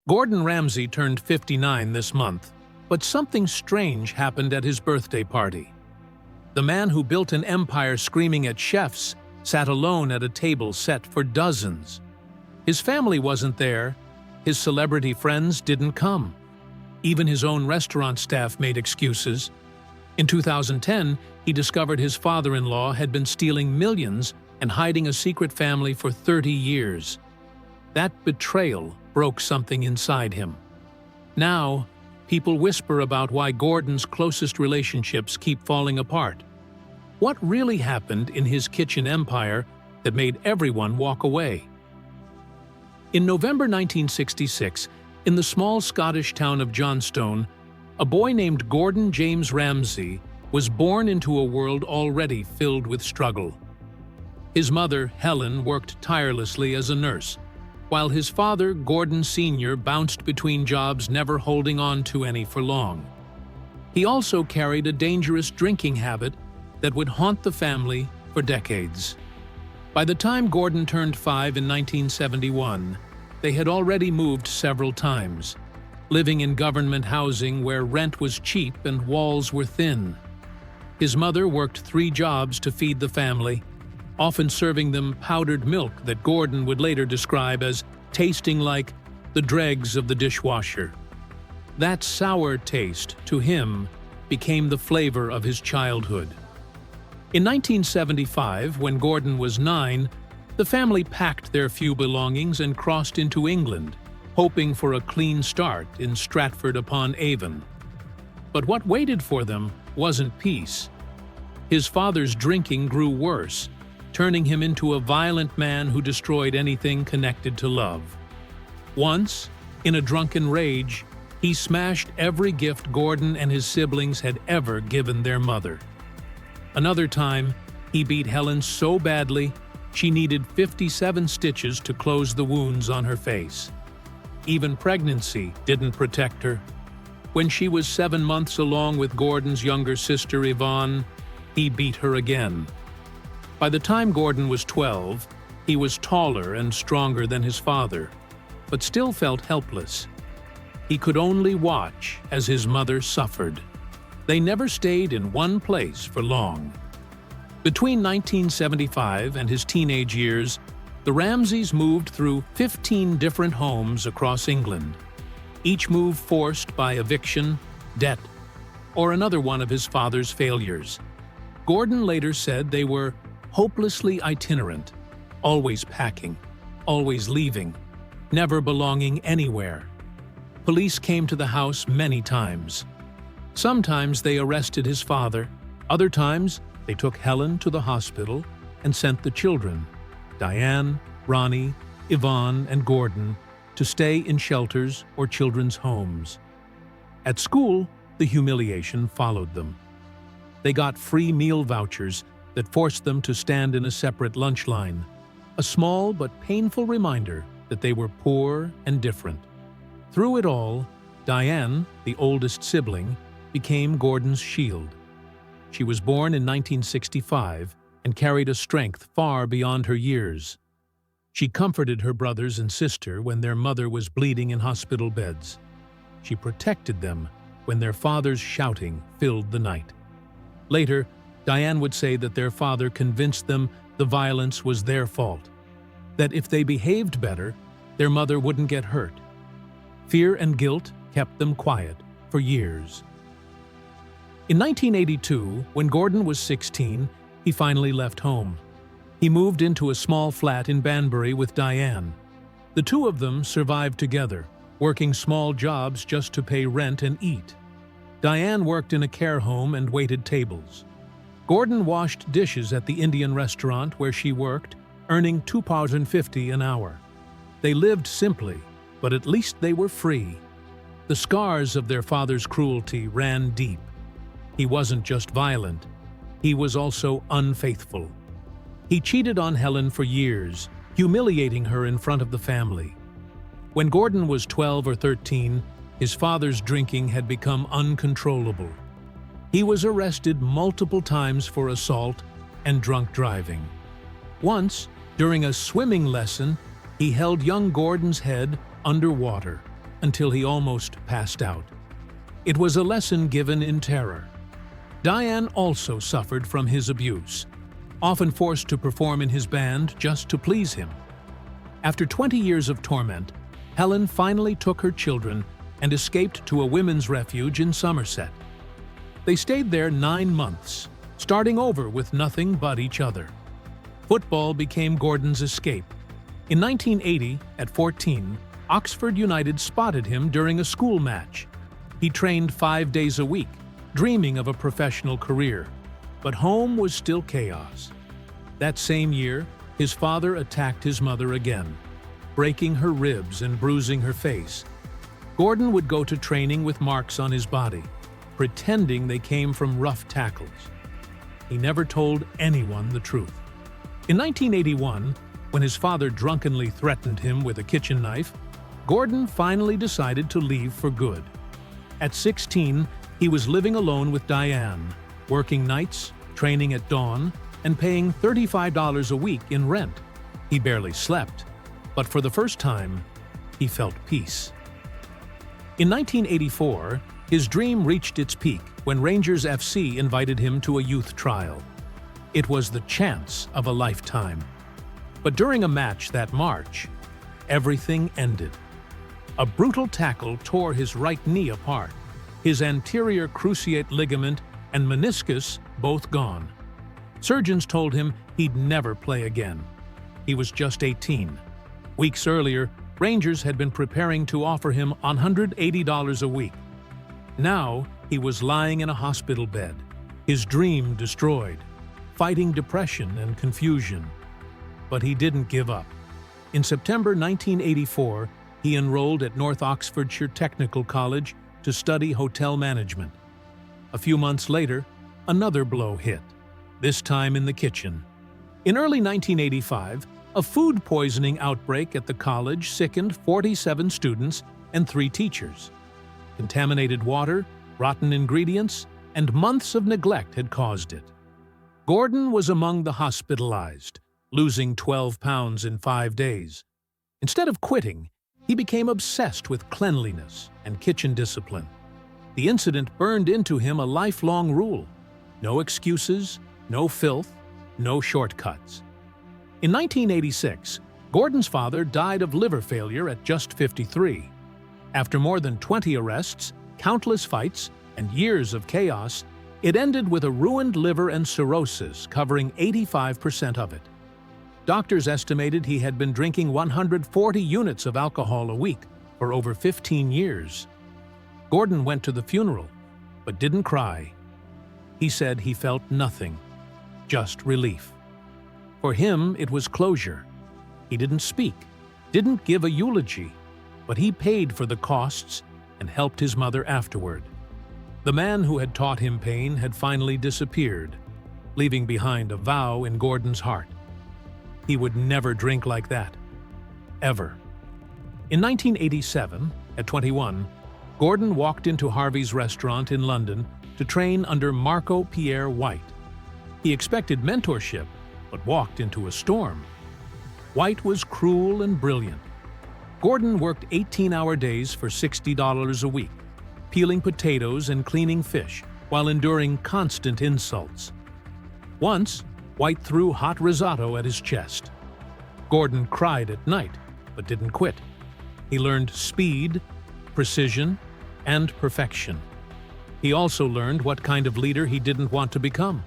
Gordon Ramsay turned 59 this month, but something strange happened at his birthday party. The man who built an empire screaming at chefs sat alone at a table set for dozens. His family wasn't there, his celebrity friends didn't come. Even his own restaurant staff made excuses. In 2010, he discovered his father-in-law had been stealing millions and hiding a secret family for 30 years. That betrayal broke something inside him. Now, people whisper about why Gordon's closest relationships keep falling apart. What really happened in his kitchen empire that made everyone walk away? In November 1966, in the small Scottish town of Johnstone, a boy named Gordon James Ramsay was born into a world already filled with struggle. His mother, Helen, worked tirelessly as a nurse, while his father, Gordon Sr., bounced between jobs, never holding on to any for long. He also carried a dangerous drinking habit that would haunt the family for decades. By the time Gordon turned 5 in 1971, they had already moved several times, living in government housing where rent was cheap and walls were thin. His mother worked 3 jobs to feed the family, often serving them powdered milk that Gordon would later describe as tasting like the dregs of the dishwasher. That sour taste, to him, became the flavor of his childhood. In 1975, when Gordon was 9, the family packed their few belongings and crossed into England, hoping for a clean start in Stratford-upon-Avon. But what waited for them wasn't peace. His father's drinking grew worse, turning him into a violent man who destroyed anything connected to love. Once, in a drunken rage, he smashed every gift Gordon and his siblings had ever given their mother. Another time, he beat Helen so badly, she needed 57 stitches to close the wounds on her face. Even pregnancy didn't protect her. When she was 7 months along with Gordon's younger sister Yvonne, he beat her again. By the time Gordon was 12, he was taller and stronger than his father, but still felt helpless. He could only watch as his mother suffered. They never stayed in one place for long. Between 1975 and his teenage years, the Ramsays moved through 15 different homes across England, each move forced by eviction, debt, or another one of his father's failures. Gordon later said they were hopelessly itinerant, always packing, always leaving, never belonging anywhere. Police came to the house many times. Sometimes they arrested his father, other times they took Helen to the hospital and sent the children, Diane, Ronnie, Yvonne, and Gordon, to stay in shelters or children's homes. At school, the humiliation followed them. They got free meal vouchers that forced them to stand in a separate lunch line, a small but painful reminder that they were poor and different. Through it all, Diane, the oldest sibling, became Gordon's shield. She was born in 1965 and carried a strength far beyond her years. She comforted her brothers and sister when their mother was bleeding in hospital beds. She protected them when their father's shouting filled the night. Later, Diane would say that their father convinced them the violence was their fault, that if they behaved better, their mother wouldn't get hurt. Fear and guilt kept them quiet for years. In 1982, when Gordon was 16, he finally left home. He moved into a small flat in Banbury with Diane. The two of them survived together, working small jobs just to pay rent and eat. Diane worked in a care home and waited tables. Gordon washed dishes at the Indian restaurant where she worked, earning £2.50 an hour. They lived simply, but at least they were free. The scars of their father's cruelty ran deep. He wasn't just violent, he was also unfaithful. He cheated on Helen for years, humiliating her in front of the family. When Gordon was 12 or 13, his father's drinking had become uncontrollable. He was arrested multiple times for assault and drunk driving. Once, during a swimming lesson, he held young Gordon's head underwater, until he almost passed out. It was a lesson given in terror. Diane also suffered from his abuse, often forced to perform in his band just to please him. After 20 years of torment, Helen finally took her children and escaped to a women's refuge in Somerset. They stayed there 9 months, starting over with nothing but each other. Football became Gordon's escape. In 1980, at 14, Oxford United spotted him during a school match. He trained 5 days a week, dreaming of a professional career, but home was still chaos. That same year, his father attacked his mother again, breaking her ribs and bruising her face. Gordon would go to training with marks on his body, pretending they came from rough tackles. He never told anyone the truth. In 1981, when his father drunkenly threatened him with a kitchen knife, Gordon finally decided to leave for good. At 16, he was living alone with Diane, working nights, training at dawn, and paying $35 a week in rent. He barely slept, but for the first time, he felt peace. In 1984, his dream reached its peak when Rangers FC invited him to a youth trial. It was the chance of a lifetime. But during a match that March, everything ended. A brutal tackle tore his right knee apart, his anterior cruciate ligament and meniscus both gone. Surgeons told him he'd never play again. He was just 18. Weeks earlier, Rangers had been preparing to offer him $180 a week. Now, he was lying in a hospital bed, his dream destroyed, fighting depression and confusion. But he didn't give up. In September 1984, he enrolled at North Oxfordshire Technical College to study hotel management. A few months later, another blow hit, this time in the kitchen. In early 1985, a food poisoning outbreak at the college sickened 47 students and 3 teachers. Contaminated water, rotten ingredients, and months of neglect had caused it. Gordon was among the hospitalized, losing 12 pounds in 5 days. Instead of quitting, he became obsessed with cleanliness and kitchen discipline. The incident burned into him a lifelong rule: no excuses, no filth, no shortcuts. In 1986, Gordon's father died of liver failure at just 53. After more than 20 arrests, countless fights, and years of chaos, it ended with a ruined liver and cirrhosis covering 85% of it. Doctors estimated he had been drinking 140 units of alcohol a week for over 15 years. Gordon went to the funeral, but didn't cry. He said he felt nothing, just relief. For him, it was closure. He didn't speak, didn't give a eulogy, but he paid for the costs and helped his mother afterward. The man who had taught him pain had finally disappeared, leaving behind a vow in Gordon's heart. He would never drink like that, ever. In 1987, at 21, Gordon walked into Harvey's restaurant in London to train under Marco Pierre White. He expected mentorship, but walked into a storm. White was cruel and brilliant. Gordon worked 18-hour days for $60 a week, peeling potatoes and cleaning fish while enduring constant insults. Once, White threw hot risotto at his chest. Gordon cried at night, but didn't quit. He learned speed, precision, and perfection. He also learned what kind of leader he didn't want to become.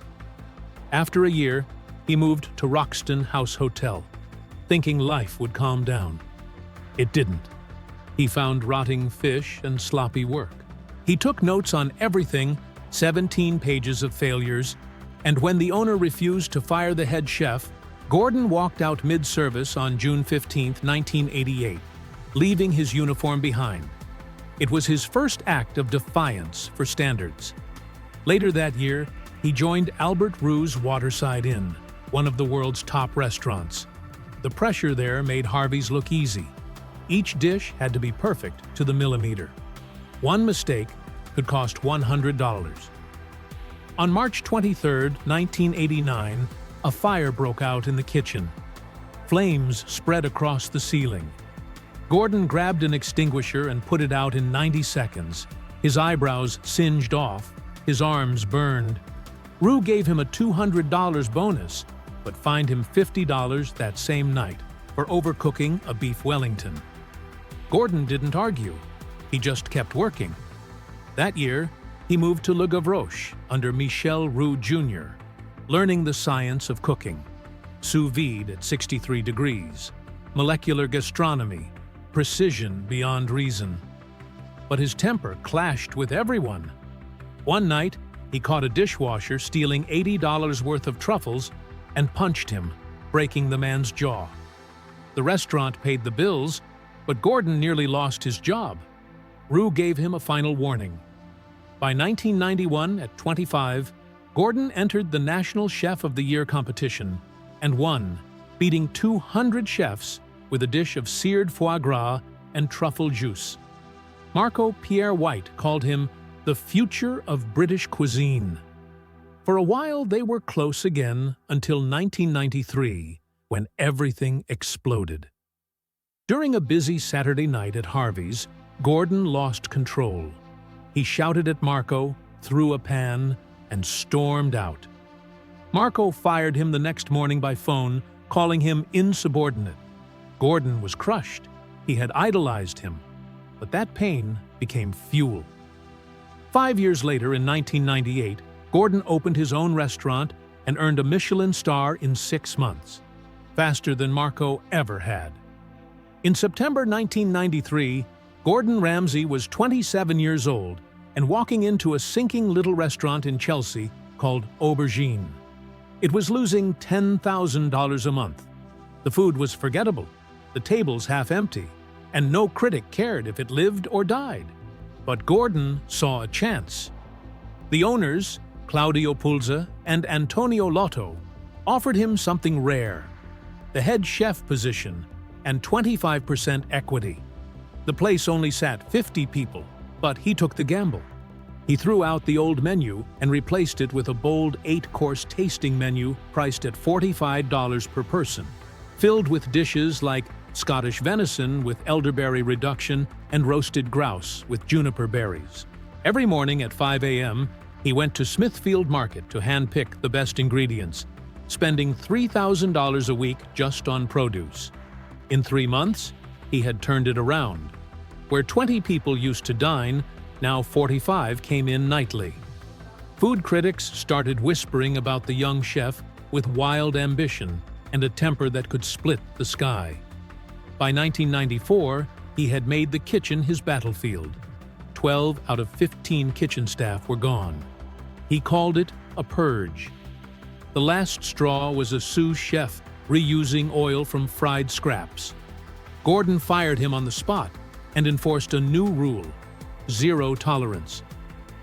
After a year, he moved to Roxton House Hotel, thinking life would calm down. It didn't. He found rotting fish and sloppy work. He took notes on everything, 17 pages of failures, and when the owner refused to fire the head chef, Gordon walked out mid-service on June 15, 1988, leaving his uniform behind. It was his first act of defiance for standards. Later that year, he joined Albert Roux's Waterside Inn, one of the world's top restaurants. The pressure there made Harvey's look easy. Each dish had to be perfect to the millimeter. One mistake could cost $100. On March 23, 1989, a fire broke out in the kitchen. Flames spread across the ceiling. Gordon grabbed an extinguisher and put it out in 90 seconds. His eyebrows singed off, his arms burned. Rue gave him a $200 bonus, but fined him $50 that same night for overcooking a beef Wellington. Gordon didn't argue. He just kept working. That year, he moved to Le Gavroche under Michel Roux Jr., learning the science of cooking, sous vide at 63 degrees, molecular gastronomy, precision beyond reason. But his temper clashed with everyone. One night, he caught a dishwasher stealing $80 worth of truffles and punched him, breaking the man's jaw. The restaurant paid the bills, but Gordon nearly lost his job. Roux gave him a final warning. By 1991, at 25, Gordon entered the National Chef of the Year competition and won, beating 200 chefs with a dish of seared foie gras and truffle juice. Marco Pierre White called him the future of British cuisine. For a while, they were close again until 1993, when everything exploded. During a busy Saturday night at Harvey's, Gordon lost control. He shouted at Marco, threw a pan, and stormed out. Marco fired him the next morning by phone, calling him insubordinate. Gordon was crushed. He had idolized him. But that pain became fuel. 5 years later, in 1998, Gordon opened his own restaurant and earned a Michelin star in 6 months, faster than Marco ever had. In September 1993, Gordon Ramsay was 27 years old and walking into a sinking little restaurant in Chelsea called Aubergine. It was losing $10,000 a month. The food was forgettable, the tables half empty, and no critic cared if it lived or died. But Gordon saw a chance. The owners, Claudio Pulza and Antonio Lotto, offered him something rare: the head chef position and 25% equity. The place only sat 50 people, but he took the gamble. He threw out the old menu and replaced it with a bold 8-course tasting menu priced at $45 per person, filled with dishes like Scottish venison with elderberry reduction and roasted grouse with juniper berries. Every morning at 5 a.m., he went to Smithfield Market to handpick the best ingredients, spending $3,000 a week just on produce. In 3 months, he had turned it around. Where 20 people used to dine, now 45 came in nightly. Food critics started whispering about the young chef with wild ambition and a temper that could split the sky. By 1994, he had made the kitchen his battlefield. 12 out of 15 kitchen staff were gone. He called it a purge. The last straw was a sous chef reusing oil from fried scraps. Gordon fired him on the spot and enforced a new rule: zero tolerance.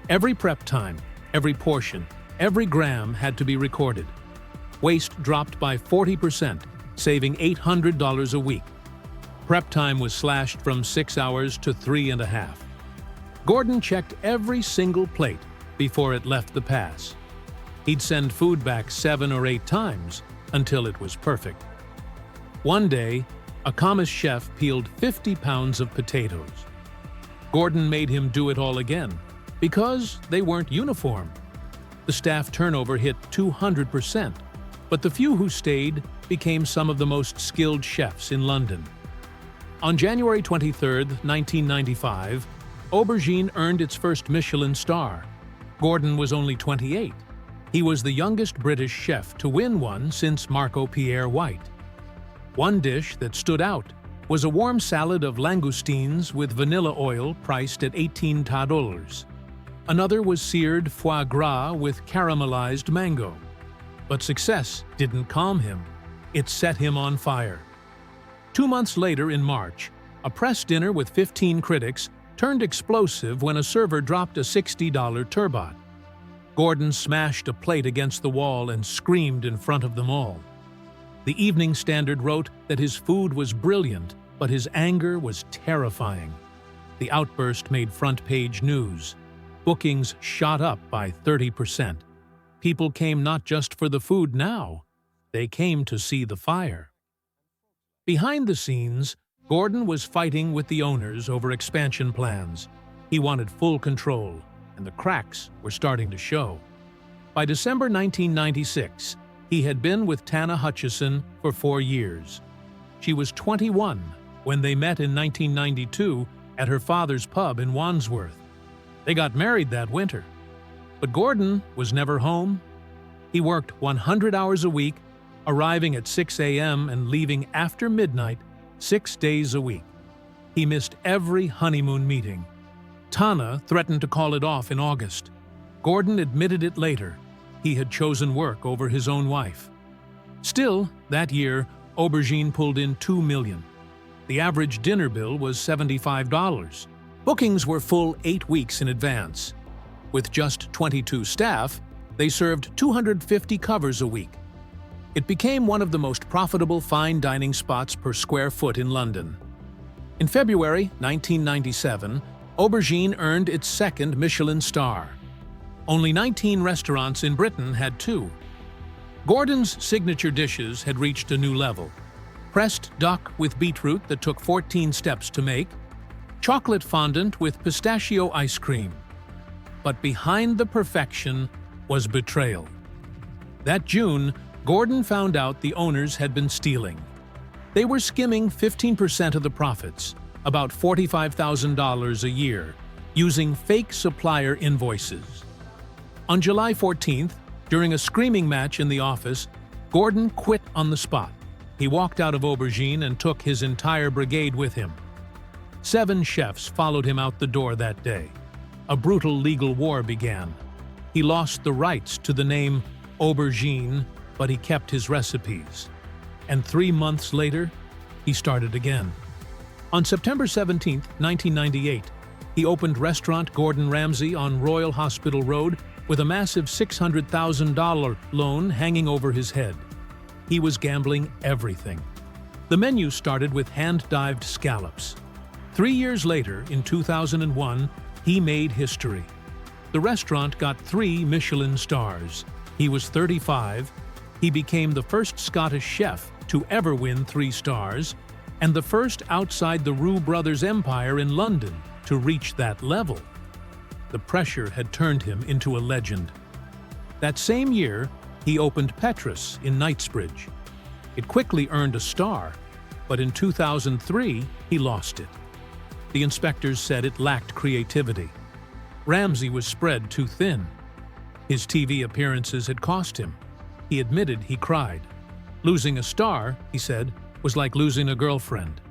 Every prep time, every portion, every gram had to be recorded. Waste dropped by 40%, saving $800 a week. Prep time was slashed from 6 hours to 3.5. Gordon checked every single plate before it left the pass. He'd send food back 7 or 8 times until it was perfect. One day, a commis chef peeled 50 pounds of potatoes. Gordon made him do it all again because they weren't uniform. The staff turnover hit 200%, but the few who stayed became some of the most skilled chefs in London. On January 23, 1995, Aubergine earned its first Michelin star. Gordon was only 28. He was the youngest British chef to win one since Marco Pierre White. One dish that stood out was a warm salad of langoustines with vanilla oil priced at $18. Another was seared foie gras with caramelized mango. But success didn't calm him. It set him on fire. 2 months later, in March, a press dinner with 15 critics turned explosive when a server dropped a $60 turbot. Gordon smashed a plate against the wall and screamed in front of them all. The Evening Standard wrote that his food was brilliant, but his anger was terrifying. The outburst made front-page news. Bookings shot up by 30%. People came not just for the food now, they came to see the fire. Behind the scenes, Gordon was fighting with the owners over expansion plans. He wanted full control, and the cracks were starting to show. By December 1996, he had been with Tana Hutchison for 4 years. She was 21 when they met in 1992 at her father's pub in Wandsworth. They got married that winter. But Gordon was never home. He worked 100 hours a week, arriving at 6 a.m. and leaving after midnight 6 days a week. He missed every honeymoon meeting. Tana threatened to call it off in August. Gordon admitted it later. He had chosen work over his own wife. Still, that year, Aubergine pulled in $2 million. The average dinner bill was $75. Bookings were full 8 weeks in advance. With just 22 staff, they served 250 covers a week. It became one of the most profitable fine dining spots per square foot in London. In February 1997, Aubergine earned its second Michelin star. Only 19 restaurants in Britain had 2. Gordon's signature dishes had reached a new level. Pressed duck with beetroot that took 14 steps to make, chocolate fondant with pistachio ice cream. But behind the perfection was betrayal. That June, Gordon found out the owners had been stealing. They were skimming 15% of the profits, about $45,000 a year, using fake supplier invoices. On July 14th, during a screaming match in the office, Gordon quit on the spot. He walked out of Aubergine and took his entire brigade with him. 7 chefs followed him out the door that day. A brutal legal war began. He lost the rights to the name Aubergine, but he kept his recipes. And 3 months later, he started again. On September 17, 1998, he opened restaurant Gordon Ramsay on Royal Hospital Road with a massive $600,000 loan hanging over his head. He was gambling everything. The menu started with hand-dived scallops. 3 years later, in 2001, he made history. The restaurant got 3 Michelin stars. He was 35. He became the first Scottish chef to ever win 3 stars, and the first outside the Roux brothers' empire in London to reach that level. The pressure had turned him into a legend. That same year, he opened Petrus in Knightsbridge. It quickly earned a star, but in 2003, he lost it. The inspectors said it lacked creativity. Ramsay was spread too thin. His TV appearances had cost him. He admitted he cried. Losing a star, he said, was like losing a girlfriend.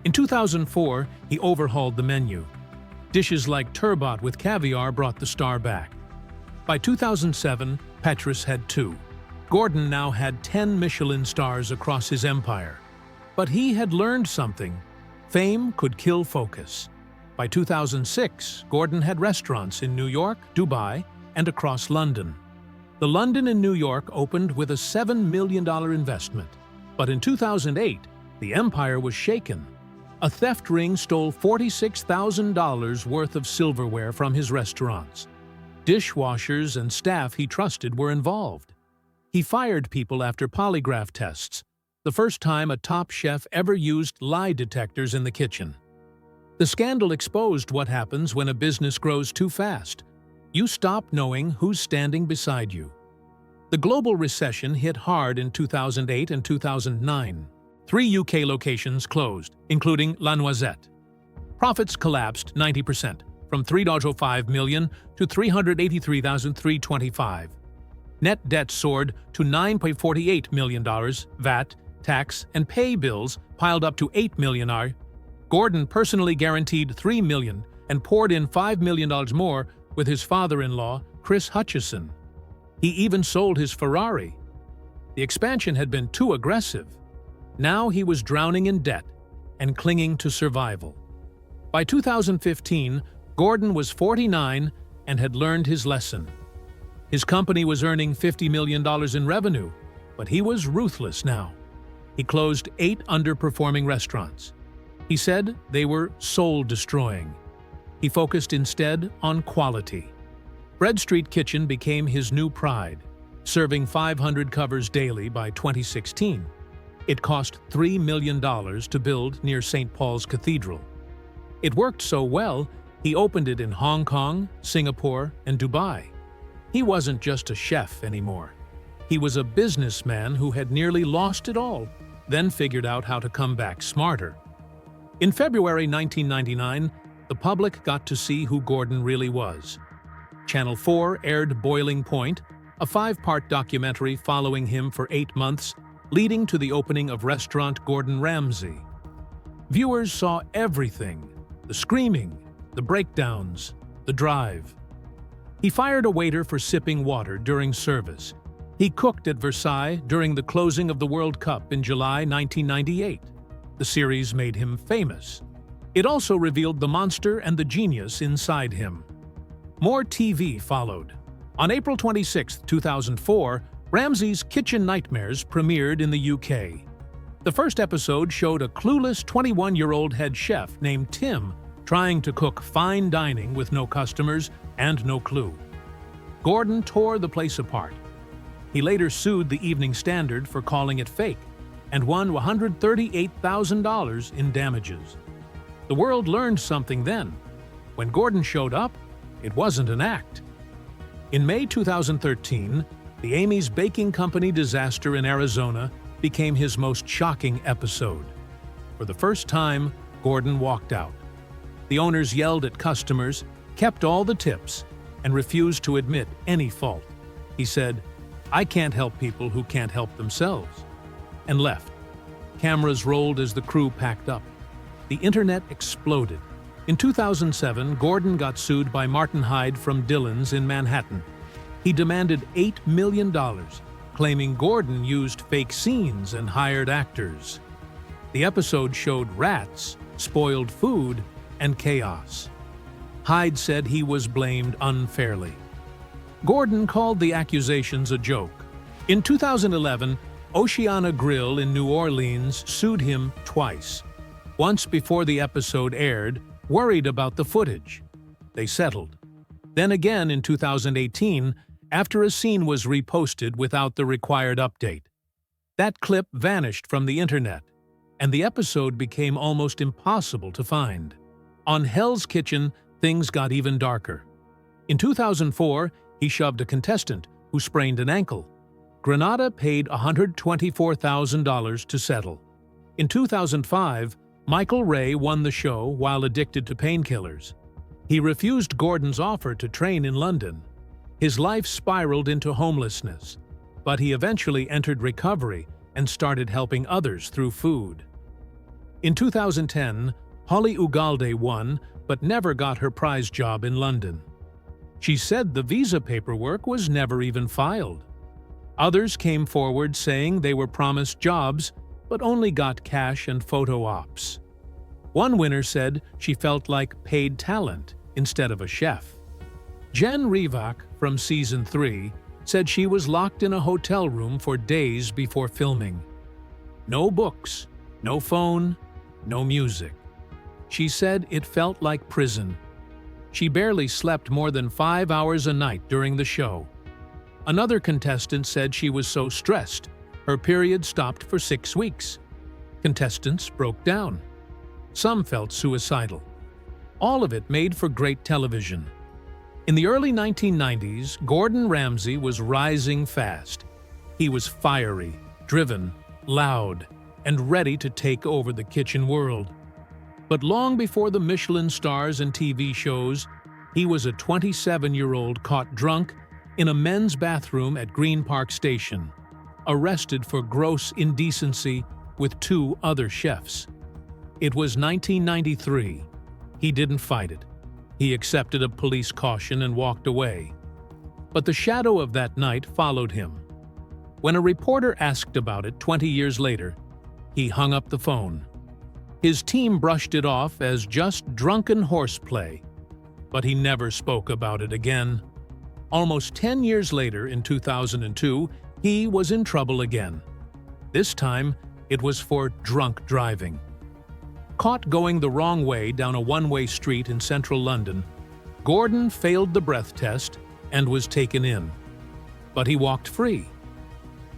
In 2004, he overhauled the menu. Dishes like turbot with caviar brought the star back. By 2007, Petrus had 2. Gordon now had 10 Michelin stars across his empire. But he had learned something. Fame could kill focus. By 2006, Gordon had restaurants in New York, Dubai, and across London. The London and New York opened with a $7 million investment. But in 2008, the empire was shaken. A theft ring stole $46,000 worth of silverware from his restaurants. Dishwashers and staff he trusted were involved. He fired people after polygraph tests, the first time a top chef ever used lie detectors in the kitchen. The scandal exposed what happens when a business grows too fast. You stop knowing who's standing beside you. The global recession hit hard in 2008 and 2009. 3 UK locations closed, including La Noisette. Profits collapsed 90%, from $3.05 million to $383,325. Net debt soared to $9.48 million. VAT, tax, and pay bills piled up to $8 million. Gordon personally guaranteed $3 million and poured in $5 million more with his father-in-law, Chris Hutchison. He even sold his Ferrari. The expansion had been too aggressive. Now he was drowning in debt and clinging to survival. By 2015, Gordon was 49 and had learned his lesson. His company was earning $50 million in revenue, but he was ruthless now. He closed 8 underperforming restaurants. He said they were soul-destroying. He focused instead on quality. Bread Street Kitchen became his new pride, serving 500 covers daily by 2016. It cost $3 million to build near St. Paul's Cathedral. It worked so well, he opened it in Hong Kong, Singapore, and Dubai. He wasn't just a chef anymore. He was a businessman who had nearly lost it all, then figured out how to come back smarter. In February 1999, the public got to see who Gordon really was. Channel 4 aired Boiling Point, a 5-part documentary following him for 8 months, leading to the opening of restaurant Gordon Ramsay. Viewers saw everything: the screaming, the breakdowns, the drive. He fired a waiter for sipping water during service. He cooked at Versailles during the closing of the World Cup in July 1998. The series made him famous. It also revealed the monster and the genius inside him. More TV followed. On April 26, 2004, Ramsay's Kitchen Nightmares premiered in the UK. The first episode showed a clueless 21-year-old head chef named Tim trying to cook fine dining with no customers and no clue. Gordon tore the place apart. He later sued the Evening Standard for calling it fake and won $138,000 in damages. The world learned something then. When Gordon showed up, it wasn't an act. In May 2013, the Amy's Baking Company disaster in Arizona became his most shocking episode. For the first time, Gordon walked out. The owners yelled at customers, kept all the tips, and refused to admit any fault. He said, "I can't help people who can't help themselves," and left. Cameras rolled as the crew packed up. The internet exploded. In 2007, Gordon got sued by Martin Hyde from Dillon's in Manhattan. He demanded $8 million, claiming Gordon used fake scenes and hired actors. The episode showed rats, spoiled food, and chaos. Hyde said he was blamed unfairly. Gordon called the accusations a joke. In 2011, Oceana Grill in New Orleans sued him twice. Once before the episode aired, worried about the footage. They settled. Then again in 2018, after a scene was reposted without the required update. That clip vanished from the internet, and the episode became almost impossible to find. On Hell's Kitchen, things got even darker. In 2004, he shoved a contestant who sprained an ankle. Granada paid $124,000 to settle. In 2005, Michael Ray won the show while addicted to painkillers. He refused Gordon's offer to train in London. His life spiraled into homelessness, but he eventually entered recovery and started helping others through food. In 2010, Holly Ugalde won, but never got her prize job in London. She said the visa paperwork was never even filed. Others came forward saying they were promised jobs, but only got cash and photo ops. One winner said she felt like paid talent instead of a chef. Jen Rivak from Season 3 said she was locked in a hotel room for days before filming. No books, no phone, no music. She said it felt like prison. She barely slept more than 5 hours a night during the show. Another contestant said she was so stressed, her period stopped for 6 weeks. Contestants broke down. Some felt suicidal. All of it made for great television. In the early 1990s, Gordon Ramsay was rising fast. He was fiery, driven, loud, and ready to take over the kitchen world. But long before the Michelin stars and TV shows, he was a 27-year-old caught drunk in a men's bathroom at Green Park Station, arrested for gross indecency with 2 other chefs. It was 1993. He didn't fight it. He accepted a police caution and walked away. But the shadow of that night followed him. When a reporter asked about it 20 years later, he hung up the phone. His team brushed it off as just drunken horseplay, but he never spoke about it again. Almost 10 years later, in 2002, he was in trouble again. This time, it was for drunk driving. Caught going the wrong way down a one-way street in central London, Gordon failed the breath test and was taken in. But he walked free.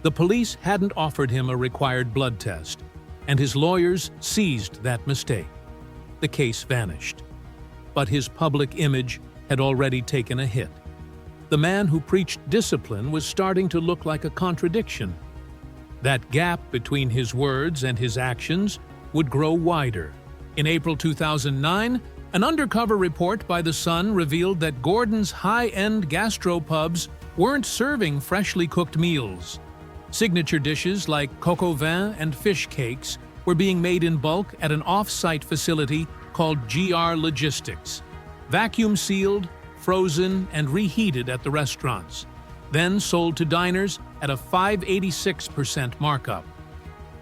The police hadn't offered him a required blood test, and his lawyers seized that mistake. The case vanished. But his public image had already taken a hit. The man who preached discipline was starting to look like a contradiction. That gap between his words and his actions would grow wider. In April 2009, an undercover report by The Sun revealed that Gordon's high-end gastropubs weren't serving freshly cooked meals. Signature dishes like coq au vin and fish cakes were being made in bulk at an off-site facility called GR Logistics, vacuum-sealed, frozen, and reheated at the restaurants, then sold to diners at a 586% markup.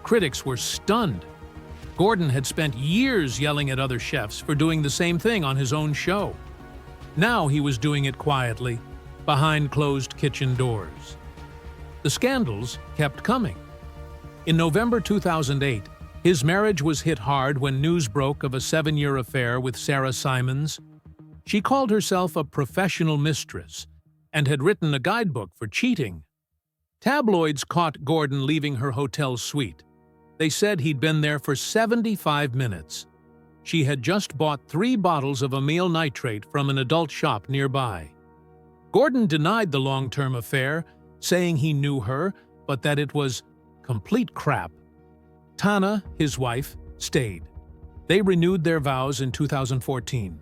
Critics were stunned. Gordon had spent years yelling at other chefs for doing the same thing on his own show. Now he was doing it quietly, behind closed kitchen doors. The scandals kept coming. In November 2008, his marriage was hit hard when news broke of a 7-year affair with Sarah Simons. She called herself a professional mistress and had written a guidebook for cheating. Tabloids caught Gordon leaving her hotel suite. They said he'd been there for 75 minutes. She had just bought 3 bottles of amyl nitrate from an adult shop nearby. Gordon denied the long-term affair, saying he knew her, but that it was complete crap. Tana, his wife, stayed. They renewed their vows in 2014.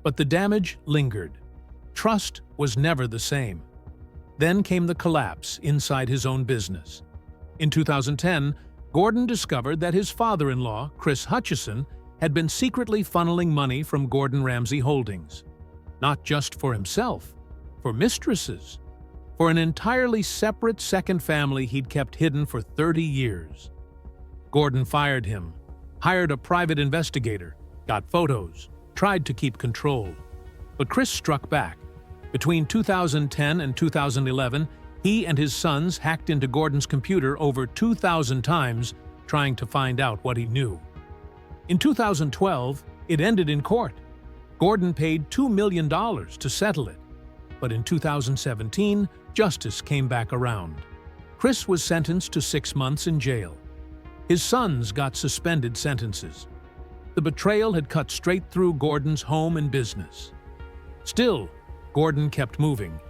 But the damage lingered. Trust was never the same. Then came the collapse inside his own business. In 2010, Gordon discovered that his father-in-law, Chris Hutchison, had been secretly funneling money from Gordon Ramsay Holdings. Not just for himself, for mistresses, for an entirely separate second family he'd kept hidden for 30 years. Gordon fired him, hired a private investigator, got photos, tried to keep control. But Chris struck back. Between 2010 and 2011, he and his sons hacked into Gordon's computer over 2,000 times, trying to find out what he knew. In 2012, it ended in court. Gordon paid $2 million to settle it. But in 2017, justice came back around. Chris was sentenced to 6 months in jail. His sons got suspended sentences. The betrayal had cut straight through Gordon's home and business. Still, Gordon kept moving.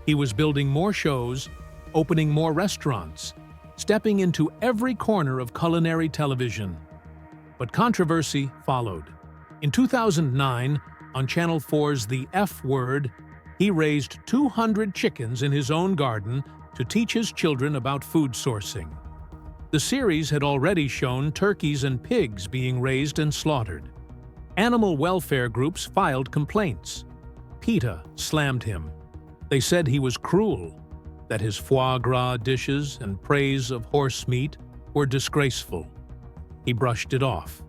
He was building more shows, opening more restaurants, stepping into every corner of culinary television. But controversy followed. In 2009, on Channel 4's The F Word, he raised 200 chickens in his own garden to teach his children about food sourcing. The series had already shown turkeys and pigs being raised and slaughtered. Animal welfare groups filed complaints. PETA slammed him. They said he was cruel, that his foie gras dishes and praise of horse meat were disgraceful. He brushed it off.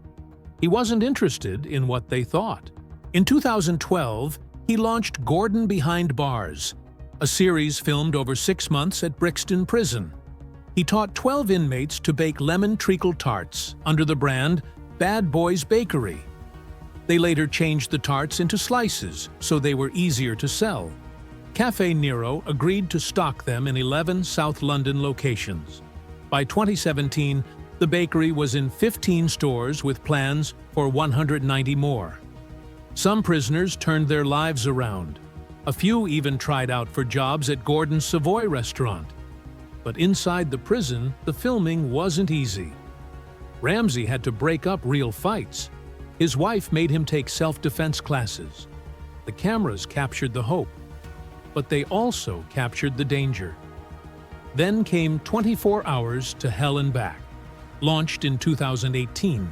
He wasn't interested in what they thought. In 2012, he launched Gordon Behind Bars, a series filmed over 6 months at Brixton Prison. He taught 12 inmates to bake lemon treacle tarts under the brand Bad Boys Bakery. They later changed the tarts into slices so they were easier to sell. Cafe Nero agreed to stock them in 11 South London locations. By 2017, the bakery was in 15 stores with plans for 190 more. Some prisoners turned their lives around. A few even tried out for jobs at Gordon's Savoy restaurant. But inside the prison, the filming wasn't easy. Ramsay had to break up real fights. His wife made him take self-defense classes. The cameras captured the hope, but they also captured the danger. Then came 24 Hours to Hell and Back, launched in 2018.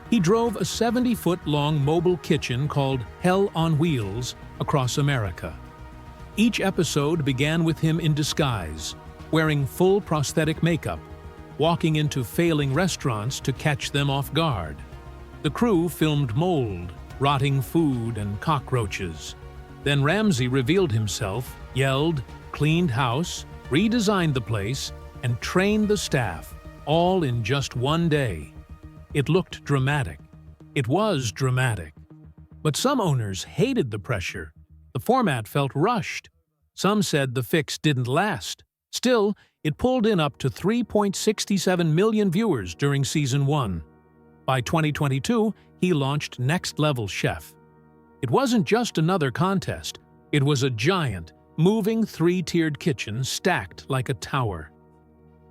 He drove a 70-foot-long mobile kitchen called Hell on Wheels across America. Each episode began with him in disguise, wearing full prosthetic makeup, walking into failing restaurants to catch them off guard. The crew filmed mold, rotting food, and cockroaches. Then Ramsay revealed himself, yelled, cleaned house, redesigned the place, and trained the staff, all in just one day. It looked dramatic. It was dramatic. But some owners hated the pressure. The format felt rushed. Some said the fix didn't last. Still, It pulled in up to 3.67 million viewers during Season 1. By 2022, he launched Next Level Chef. It wasn't just another contest. It was a giant, moving three-tiered kitchen stacked like a tower.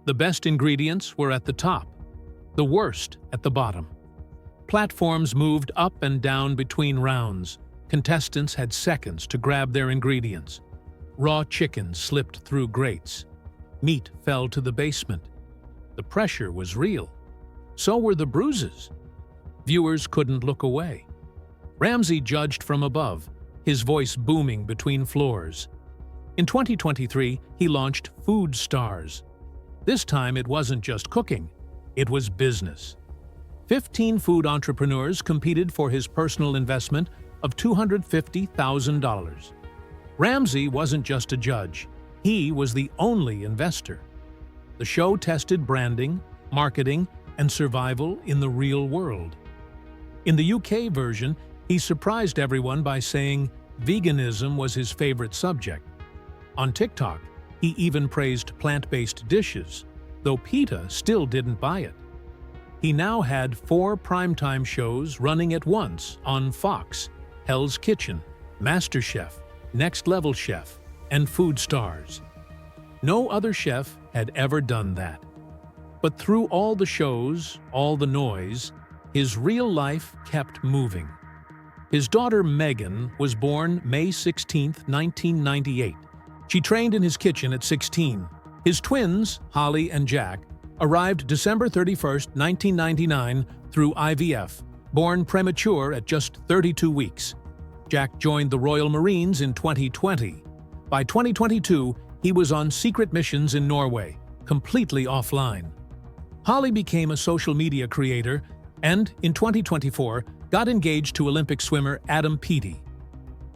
The best ingredients were at the top, the worst at the bottom. Platforms moved up and down between rounds. Contestants had seconds to grab their ingredients. Raw chicken slipped through grates. Meat fell to the basement. The pressure was real. So were the bruises. Viewers couldn't look away. Ramsay judged from above, his voice booming between floors. In 2023, he launched Food Stars. This time it wasn't just cooking, it was business. 15 food entrepreneurs competed for his personal investment of $250,000. Ramsay wasn't just a judge, he was the only investor. The show tested branding, marketing, and survival in the real world. In the UK version, he surprised everyone by saying veganism was his favorite subject. On TikTok, he even praised plant-based dishes, though PETA still didn't buy it. He now had 4 primetime shows running at once on Fox: Hell's Kitchen, MasterChef, Next Level Chef, and Food Stars. No other chef had ever done that. But through all the shows, all the noise, his real life kept moving. His daughter Megan was born May 16, 1998. She trained in his kitchen at 16. His twins, Holly and Jack, arrived December 31, 1999 through IVF, born premature at just 32 weeks. Jack joined the Royal Marines in 2020. By 2022, he was on secret missions in Norway, completely offline. Holly became a social media creator and, in 2024, got engaged to Olympic swimmer Adam Peaty.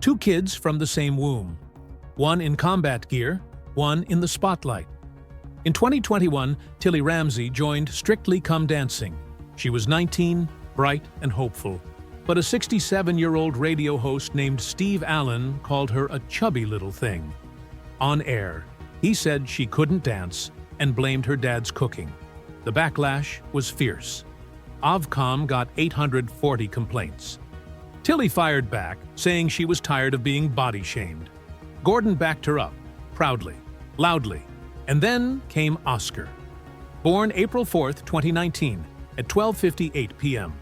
2 kids from the same womb. One in combat gear, one in the spotlight. In 2021, Tilly Ramsay joined Strictly Come Dancing. She was 19, bright and hopeful. But a 67-year-old radio host named Steve Allen called her a chubby little thing. On air, he said she couldn't dance and blamed her dad's cooking. The backlash was fierce. Ofcom got 840 complaints. Tilly fired back, saying she was tired of being body-shamed. Gordon backed her up, proudly, loudly. And then came Oscar. Born April 4, 2019, at 12:58 p.m.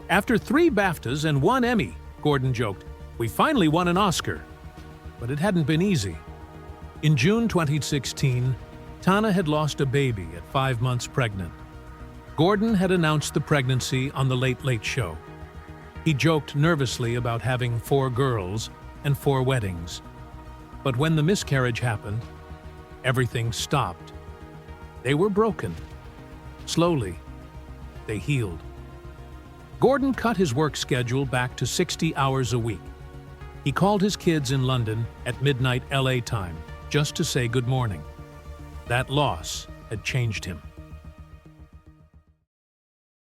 After 3 BAFTAs and 1 Emmy, Gordon joked, "We finally won an Oscar." But it hadn't been easy. In June 2016, Tana had lost a baby at 5 months pregnant. Gordon had announced the pregnancy on The Late Late Show. He joked nervously about having 4 girls and 4 weddings. But when the miscarriage happened, everything stopped. They were broken. Slowly, they healed. Gordon cut his work schedule back to 60 hours a week. He called his kids in London at midnight LA time just to say good morning. That loss had changed him.